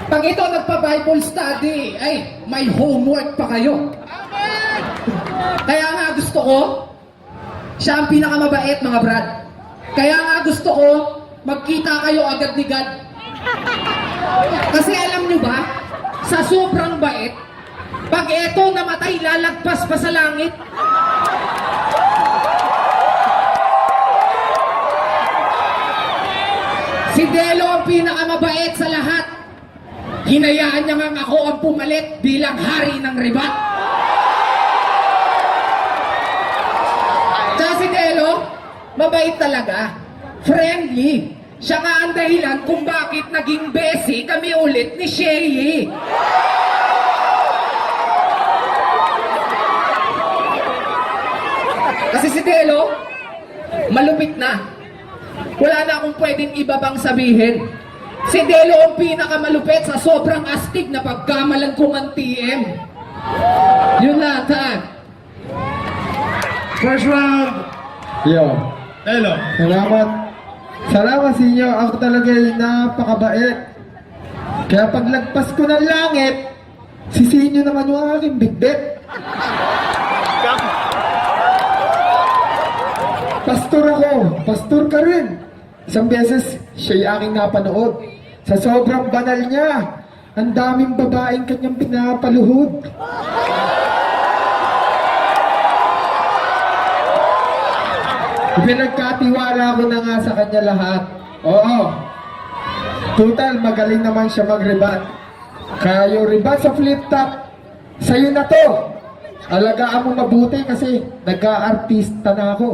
Pag ito nagpa-Bible study, ay, may homework pa kayo. Kaya nga gusto ko, siya ang pinakamabait, mga brad. Kaya nga gusto ko, magkita kayo agad ni God. Kasi alam nyo ba, sa sobrang bait, pag ito namatay, lalagpas pa sa langit. Si Delo ang pinakamabait sa lahat. Hinayaan niya nga ako ang pumalit bilang hari ng ribat. Tsaka si Delo, mabait talaga. Friendly. Siya nga ang dahilan kung bakit naging besi kami ulit ni Shay. Kasi si Delo, malupit na. Wala na akong pwedeng iba pang sabihin. Si Delo ang pinakamalupit sa sobrang astig na pagkamalan kong ang TM. Yun na, Tan. First round, Yo, Delo. salamat. Salamat sa inyo. Ako talaga ay napakabait. Kaya paglagpas ko ng langit, sisihin nyo naman yung aking bitbit. Pastor ako. Pastor ka rin. Isang beses, siya'y aking napanood. Sa sobrang banal niya, ang daming babaeng kanyang pinapaluhod. Pinagkatiwala ko na nga sa kanya lahat. Oo. Total, magaling naman siya mag-rebat. Kaya yung rebat sa flip top, sa'yo na to. Alagaan mo mabuti kasi nag-aartista na ako.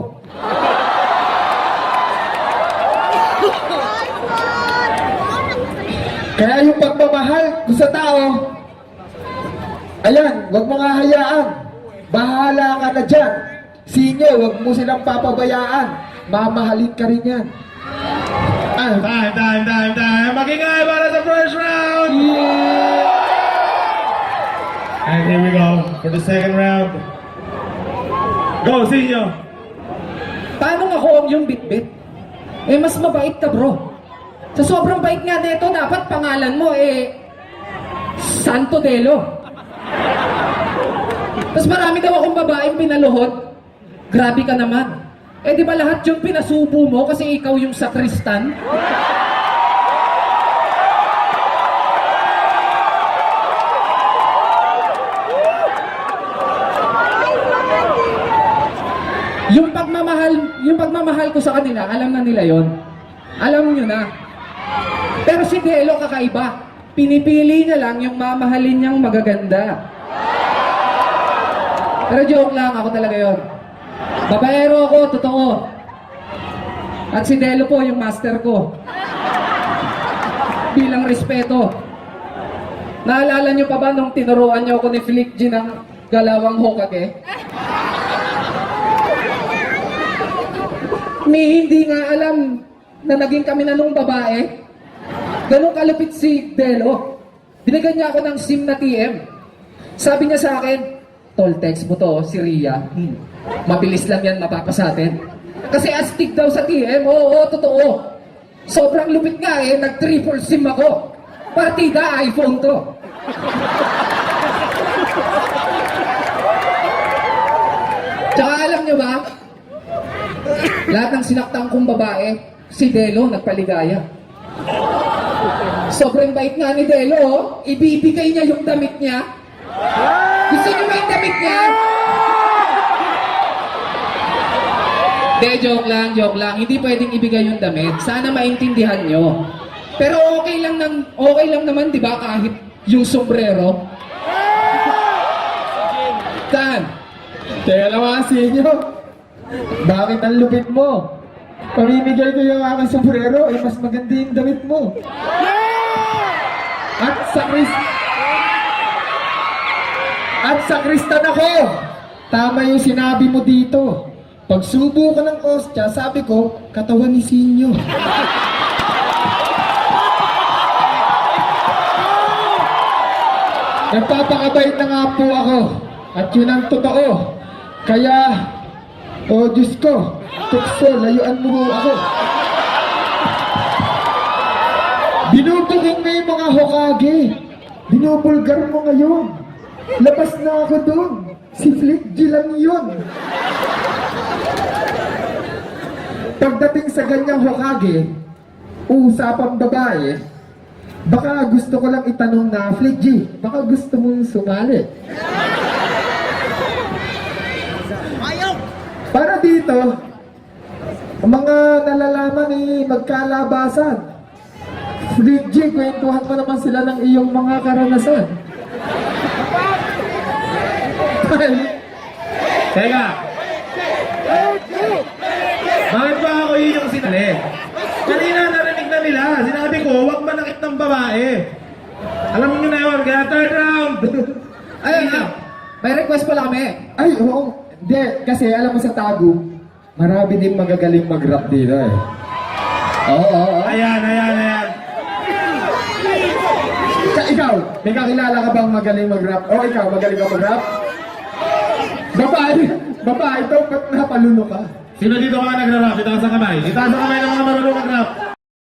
Kaya yung pagmamahal ko sa tao, ayan, wag mo nga hayaan. Bahala ka na dyan. Sinyo, wag mo silang papabayaan. Mamahalin ka rin yan. Time. Magingay para sa first round. And here we go for the second round. Go, Sinyo. Paano nga ako yung bitbit? Eh, mas mabait ka, bro. Sa sobrang bait nga nito, dapat pangalan mo, Santo Delo. Tapos marami daw akong babaeng pinaluhod. Grabe ka naman. Eh, di ba lahat yung pinasubo mo kasi ikaw yung sakristan? Yung pagmamahal ko sa kanila, alam na nila yon. Alam nyo na. Pero si Delo kakaiba. Pinipili niya lang yung mamahalin niyang magaganda. Pero joke lang, ako talaga yon. Babaero ako, totoo. At si Delo po yung master ko. Bilang respeto. Naalala nyo pa ba nung tinuruan nyo ako ni Flick G ng galawang Hokage? May hindi nga alam na naging kami na nung babae. Ganun kalupit si Delo. Binigyan niya ako ng SIM na TM. Sabi niya sa akin, tol, text mo to, si Ria. Mabilis lang yan mapapasatin. Kasi astig daw sa TM. Oo, totoo. Sobrang lupit nga nag-triple SIM ako. Partida, iPhone to. Tsaka alam niyo ba, lahat ng sinaktan kong babae, si Delo nagpaligaya. Sobrang bait nga ni Delo, ibibigay niya yung damit niya. Gusto niyo ba yung damit niya? De, joke lang. Hindi pwedeng ibigay yung damit. Sana maintindihan nyo. Pero okay lang naman, di ba, kahit yung sombrero? Tan? Teka lang mga sinyo. Bakit ang lupit mo? Pamimigay ko yung aking sombrero, mas maganda yung damit mo. At sa Kristan ako, tama yung sinabi mo dito. Pagsubo ka ng ostya, sabi ko, katawan ni Sinyo. Nagpapakabait na nga po ako. At yun ang totoo. Kaya, Diyos ko, tukso, layuan mo ako. Binubuking na yung mga Hokage. Binubulgar mo ngayon. Labas na ako dun. Si Flick G lang yun. Pagdating sa ganyang Hokage, usapang babae, baka gusto ko lang itanong na, Flick G, baka gusto mong sumali. Para dito, ang mga nalalaman ni magkalabasan. Flick G, kwentuhan mo naman sila ng iyong mga karanasan. Teka! Bakit ba ako yun yung sinali? Kanina narinig na nila. Sinabi ko, huwag manakit ng babae. Alam niyo na yun, kaya third round. Ayun na, may request pala kami. Ay, oo. Hindi, kasi alam mo sa Tago, marami din magagaling mag-rap dito eh. Oo. Ayan. Ikaw, may kakilala ka bang magaling mag-rap? O ikaw, magaling ka mag-rap? Babae, ito, ba't napalunok ka? Sino dito mga nagra-rap? Itaas ang kamay. Itaas ang kamay ng mga marunong mag-rap.